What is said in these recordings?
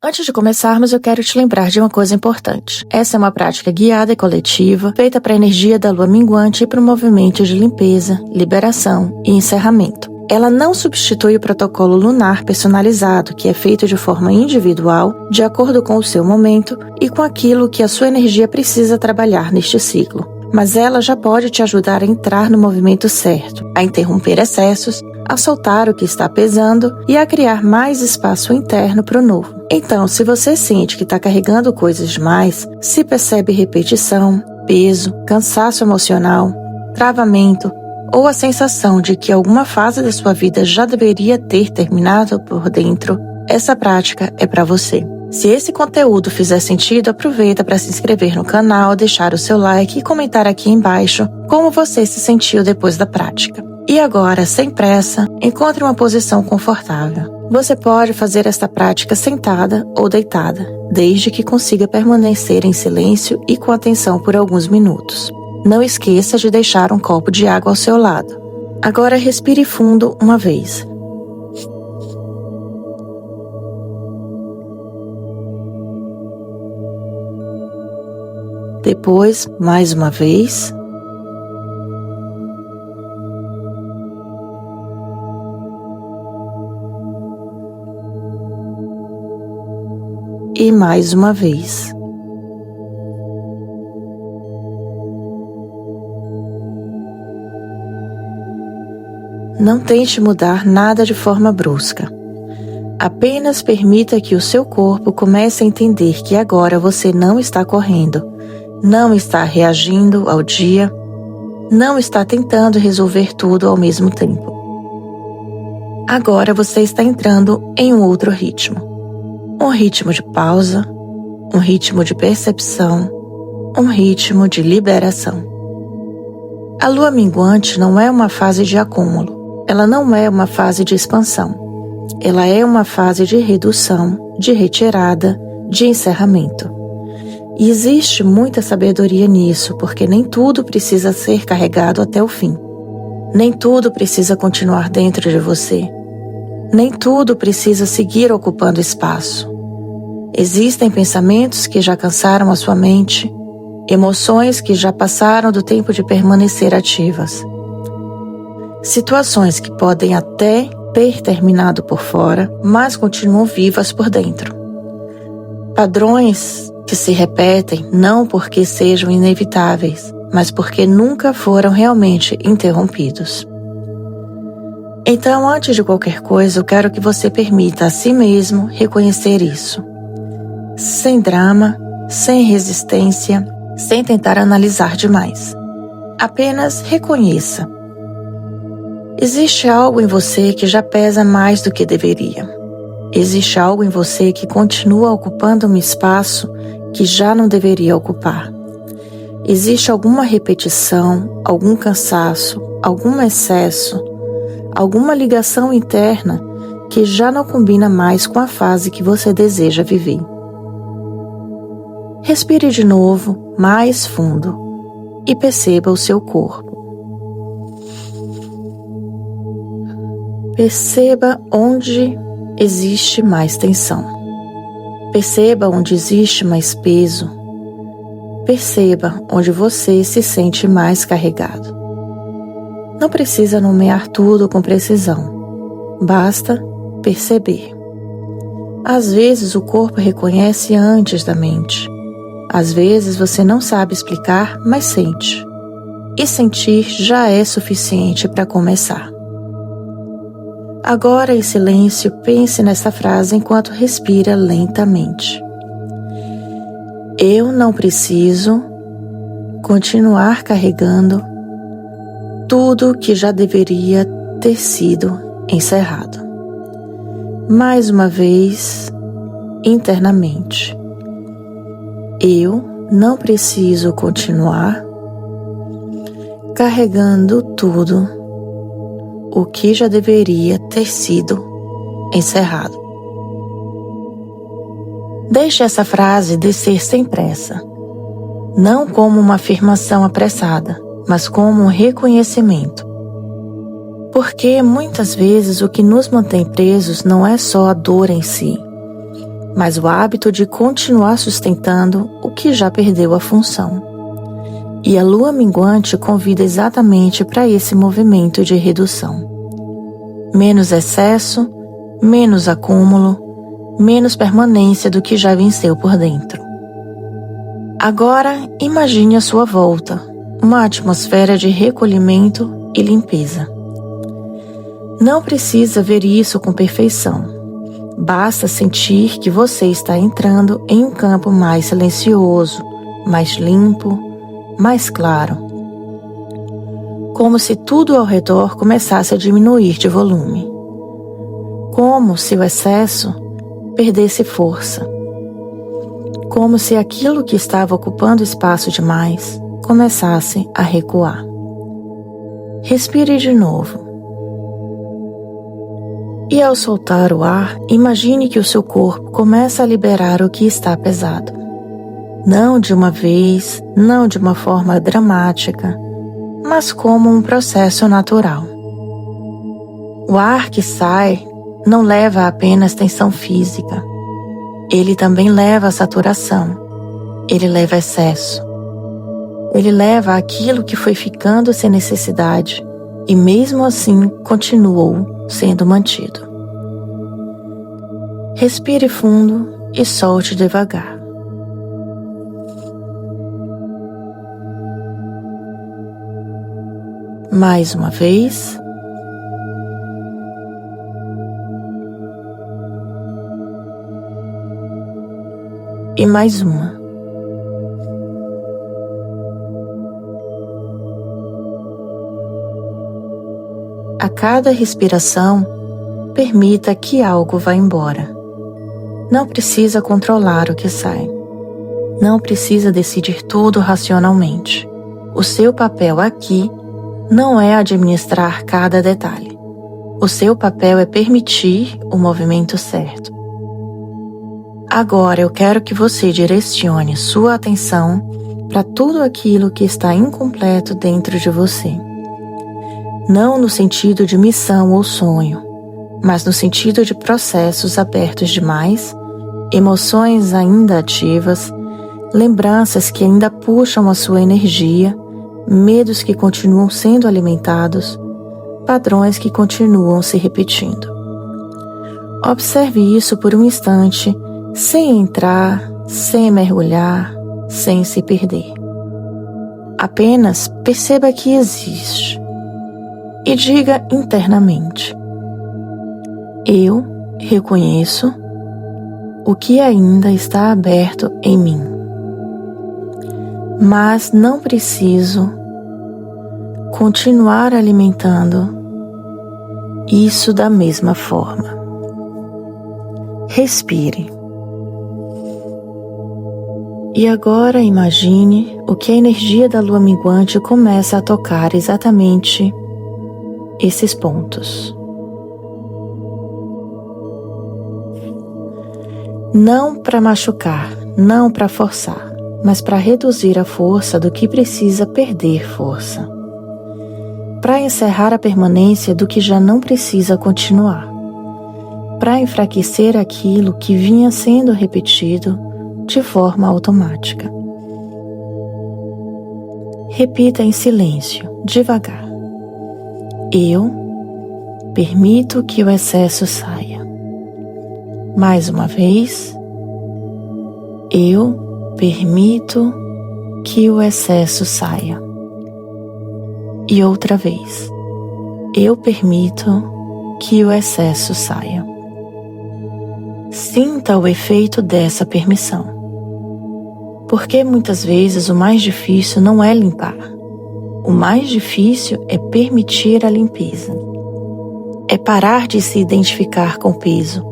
Antes de começarmos, eu quero te lembrar de uma coisa importante. Essa é uma prática guiada e coletiva, feita para a energia da lua minguante e para o movimento de limpeza, liberação e encerramento. Ela não substitui o protocolo lunar personalizado, que é feito de forma individual, de acordo com o seu momento e com aquilo que a sua energia precisa trabalhar neste ciclo. Mas ela já pode te ajudar a entrar no movimento certo, a interromper excessos, a soltar o que está pesando e a criar mais espaço interno para o novo. Então, se você sente que está carregando coisas demais, se percebe repetição, peso, cansaço emocional, travamento ou a sensação de que alguma fase da sua vida já deveria ter terminado por dentro, essa prática é para você. Se esse conteúdo fizer sentido, aproveita para se inscrever no canal, deixar o seu like e comentar aqui embaixo como você se sentiu depois da prática. E agora, sem pressa, encontre uma posição confortável. Você pode fazer esta prática sentada ou deitada, desde que consiga permanecer em silêncio e com atenção por alguns minutos. Não esqueça de deixar um copo de água ao seu lado. Agora respire fundo uma vez. Depois, mais uma vez. E mais uma vez. Não tente mudar nada de forma brusca. Apenas permita que o seu corpo comece a entender que agora você não está correndo, não está reagindo ao dia, não está tentando resolver tudo ao mesmo tempo. Agora você está entrando em um outro ritmo. Um ritmo de pausa, um ritmo de percepção, um ritmo de liberação. A lua minguante não é uma fase de acúmulo, ela não é uma fase de expansão. Ela é uma fase de redução, de retirada, de encerramento. E existe muita sabedoria nisso, porque nem tudo precisa ser carregado até o fim. Nem tudo precisa continuar dentro de você. Nem tudo precisa seguir ocupando espaço. Existem pensamentos que já cansaram a sua mente, emoções que já passaram do tempo de permanecer ativas. Situações que podem até ter terminado por fora, mas continuam vivas por dentro. Padrões que se repetem não porque sejam inevitáveis, mas porque nunca foram realmente interrompidos. Então, antes de qualquer coisa, eu quero que você permita a si mesmo reconhecer isso. Sem drama, sem resistência, sem tentar analisar demais. Apenas reconheça. Existe algo em você que já pesa mais do que deveria. Existe algo em você que continua ocupando um espaço que já não deveria ocupar. Existe alguma repetição, algum cansaço, algum excesso, alguma ligação interna que já não combina mais com a fase que você deseja viver. Respire de novo, mais fundo, e perceba o seu corpo. Perceba onde existe mais tensão. Perceba onde existe mais peso. Perceba onde você se sente mais carregado. Não precisa nomear tudo com precisão. Basta perceber. Às vezes o corpo reconhece antes da mente. Às vezes você não sabe explicar, mas sente. E sentir já é suficiente para começar. Agora, em silêncio, pense nessa frase enquanto respira lentamente. Eu não preciso continuar carregando tudo que já deveria ter sido encerrado. Mais uma vez, internamente. Eu não preciso continuar carregando tudo o que já deveria ter sido encerrado. Deixe essa frase descer sem pressa, não como uma afirmação apressada, mas como um reconhecimento. Porque muitas vezes o que nos mantém presos não é só a dor em si, mas o hábito de continuar sustentando o que já perdeu a função. E a lua minguante convida exatamente para esse movimento de redução. Menos excesso, menos acúmulo, menos permanência do que já venceu por dentro. Agora, imagine à sua volta uma atmosfera de recolhimento e limpeza. Não precisa ver isso com perfeição. Basta sentir que você está entrando em um campo mais silencioso, mais limpo, mais claro. Como se tudo ao redor começasse a diminuir de volume. Como se o excesso perdesse força. Como se aquilo que estava ocupando espaço demais começasse a recuar. Respire de novo. E ao soltar o ar, imagine que o seu corpo começa a liberar o que está pesado. Não de uma vez, não de uma forma dramática, mas como um processo natural. O ar que sai não leva apenas tensão física. Ele também leva a saturação. Ele leva excesso. Ele leva aquilo que foi ficando sem necessidade e mesmo assim continuou sendo mantido. Respire fundo e solte devagar. Mais uma vez. E mais uma. A cada respiração, permita que algo vá embora. Não precisa controlar o que sai. Não precisa decidir tudo racionalmente. O seu papel aqui não é administrar cada detalhe. O seu papel é permitir o movimento certo. Agora eu quero que você direcione sua atenção para tudo aquilo que está incompleto dentro de você. Não no sentido de missão ou sonho, mas no sentido de processos abertos demais, emoções ainda ativas, lembranças que ainda puxam a sua energia, medos que continuam sendo alimentados, padrões que continuam se repetindo. Observe isso por um instante, sem entrar, sem mergulhar, sem se perder. Apenas perceba que existe e diga internamente: eu reconheço o que ainda está aberto em mim, mas não preciso continuar alimentando isso da mesma forma. Respire. E agora imagine o que a energia da lua minguante começa a tocar exatamente esses pontos. Não para machucar, não para forçar, mas para reduzir a força do que precisa perder força. Para encerrar a permanência do que já não precisa continuar. Para enfraquecer aquilo que vinha sendo repetido de forma automática. Repita em silêncio, devagar. Eu permito que o excesso saia. Mais uma vez. Eu permito que o excesso saia. E outra vez. Eu permito que o excesso saia. Sinta o efeito dessa permissão. Porque muitas vezes o mais difícil não é limpar. O mais difícil é permitir a limpeza. É parar de se identificar com o peso.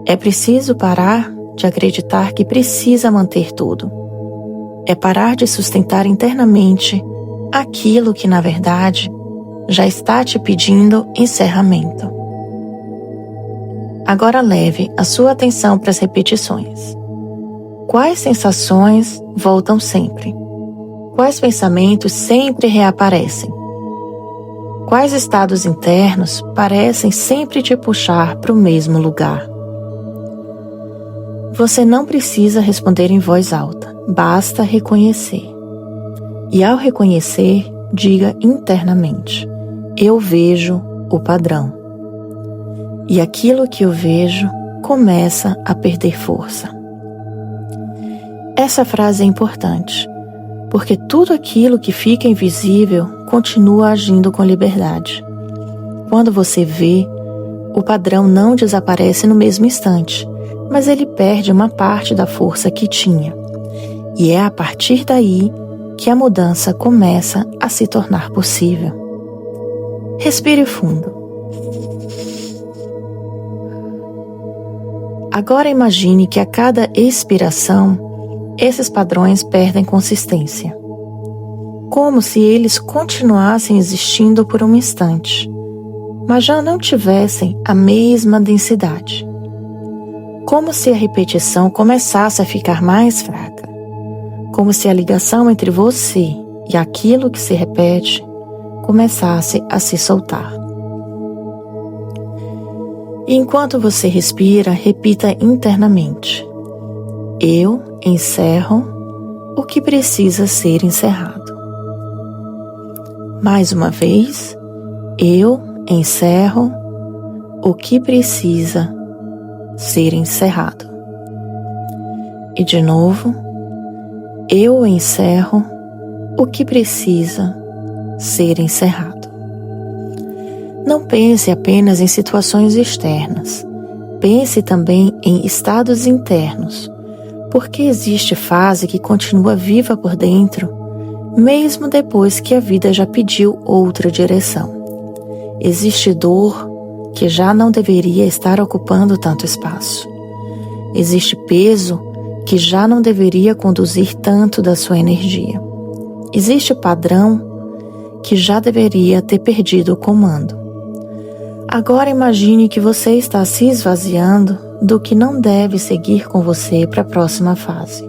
É preciso parar de acreditar que precisa manter tudo. É parar de sustentar internamente aquilo que, na verdade, já está te pedindo encerramento. Agora leve a sua atenção para as repetições. Quais sensações voltam sempre? Quais pensamentos sempre reaparecem? Quais estados internos parecem sempre te puxar para o mesmo lugar? Você não precisa responder em voz alta, basta reconhecer. E ao reconhecer, diga internamente: eu vejo o padrão. E aquilo que eu vejo começa a perder força. Essa frase é importante, porque tudo aquilo que fica invisível continua agindo com liberdade. Quando você vê, o padrão não desaparece no mesmo instante, mas ele perde uma parte da força que tinha. E é a partir daí que a mudança começa a se tornar possível. Respire fundo. Agora imagine que a cada expiração, esses padrões perdem consistência, como se eles continuassem existindo por um instante, mas já não tivessem a mesma densidade. Como se a repetição começasse a ficar mais fraca, como se a ligação entre você e aquilo que se repete começasse a se soltar. E enquanto você respira, repita internamente: eu encerro o que precisa ser encerrado. Mais uma vez, eu encerro o que precisa ser encerrado. E de novo, eu encerro o que precisa ser encerrado. Não pense apenas em situações externas. Pense também em estados internos, porque existe fase que continua viva por dentro, mesmo depois que a vida já pediu outra direção. Existe dor que já não deveria estar ocupando tanto espaço. Existe peso que já não deveria conduzir tanto da sua energia. Existe padrão que já deveria ter perdido o comando. Agora imagine que você está se esvaziando do que não deve seguir com você para a próxima fase.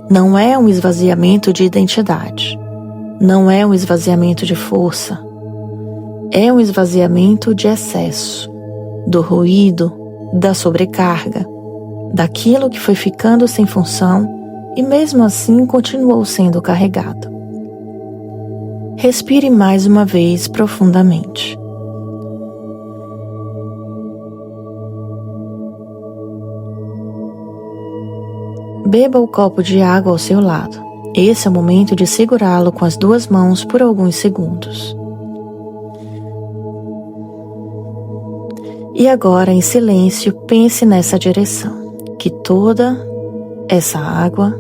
Não é um esvaziamento de identidade. Não é um esvaziamento de força. É um esvaziamento de excesso, do ruído, da sobrecarga, daquilo que foi ficando sem função e mesmo assim continuou sendo carregado. Respire mais uma vez profundamente. Beba o copo de água ao seu lado. Esse é o momento de segurá-lo com as duas mãos por alguns segundos. E agora, em silêncio, pense nessa direção, que toda essa água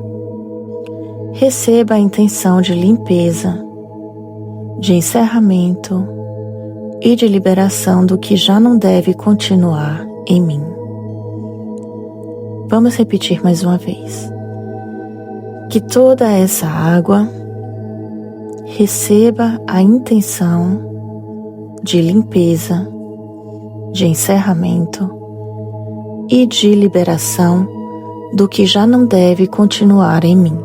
receba a intenção de limpeza, de encerramento e de liberação do que já não deve continuar em mim. Vamos repetir mais uma vez. Que toda essa água receba a intenção de limpeza, de encerramento e de liberação do que já não deve continuar em mim.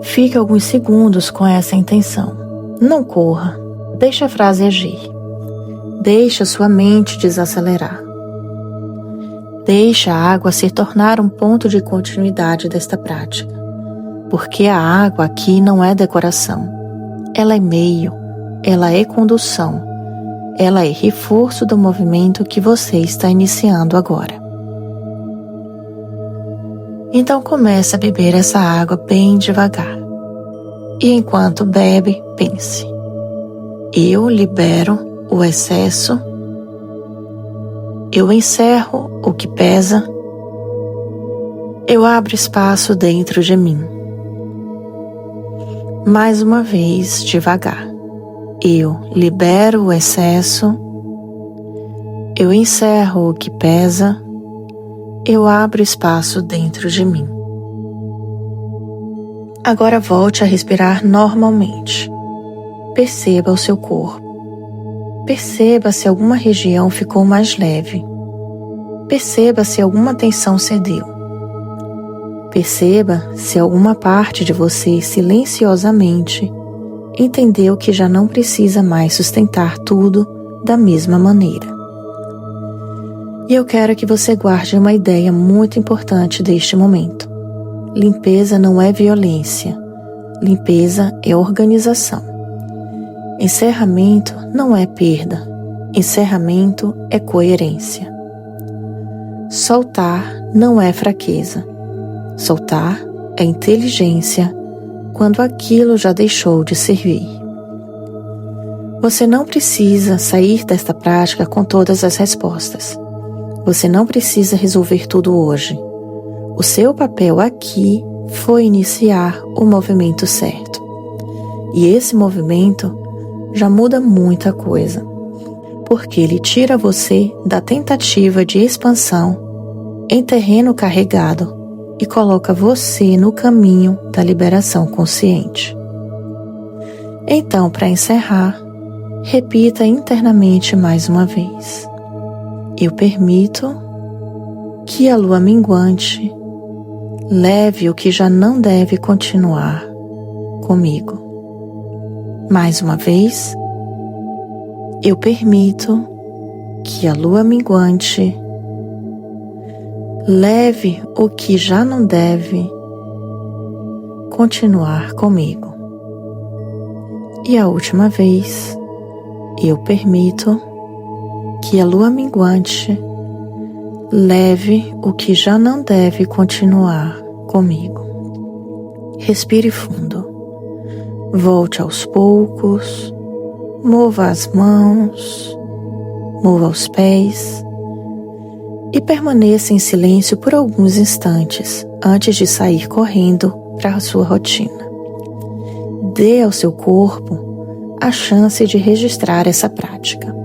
Fique alguns segundos com essa intenção. Não corra, deixe a frase agir. Deixe a sua mente desacelerar. Deixe a água se tornar um ponto de continuidade desta prática, porque a água aqui não é decoração. Ela é meio, ela é condução, ela é reforço do movimento que você está iniciando agora. Então comece a beber essa água bem devagar. E enquanto bebe, pense: eu libero o excesso, eu encerro o que pesa, eu abro espaço dentro de mim. Mais uma vez, devagar. Eu libero o excesso, eu encerro o que pesa, eu abro espaço dentro de mim. Agora volte a respirar normalmente. Perceba o seu corpo. Perceba se alguma região ficou mais leve. Perceba se alguma tensão cedeu. Perceba se alguma parte de você silenciosamente entendeu que já não precisa mais sustentar tudo da mesma maneira. E eu quero que você guarde uma ideia muito importante deste momento. Limpeza não é violência. Limpeza é organização. Encerramento não é perda. Encerramento é coerência. Soltar não é fraqueza. Soltar é inteligência quando aquilo já deixou de servir. Você não precisa sair desta prática com todas as respostas. Você não precisa resolver tudo hoje. O seu papel aqui foi iniciar o movimento certo. E esse movimento já muda muita coisa, porque ele tira você da tentativa de expansão em terreno carregado e coloca você no caminho da liberação consciente. Então, para encerrar, repita internamente mais uma vez. Eu permito que a lua minguante leve o que já não deve continuar comigo. Mais uma vez, eu permito que a lua minguante leve o que já não deve continuar comigo. E a última vez, eu permito que a lua minguante leve o que já não deve continuar comigo. Respire fundo. Volte aos poucos. Mova as mãos. Mova os pés. E permaneça em silêncio por alguns instantes antes de sair correndo para a sua rotina. Dê ao seu corpo a chance de registrar essa prática.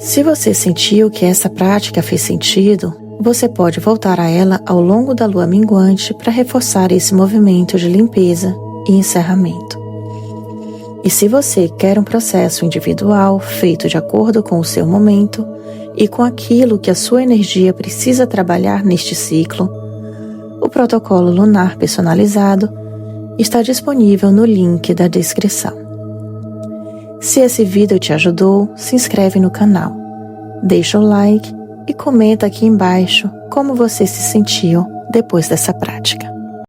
Se você sentiu que essa prática fez sentido, você pode voltar a ela ao longo da lua minguante para reforçar esse movimento de limpeza e encerramento. E se você quer um processo individual feito de acordo com o seu momento e com aquilo que a sua energia precisa trabalhar neste ciclo, o protocolo lunar personalizado está disponível no link da descrição. Se esse vídeo te ajudou, se inscreve no canal, deixa o like e comenta aqui embaixo como você se sentiu depois dessa prática.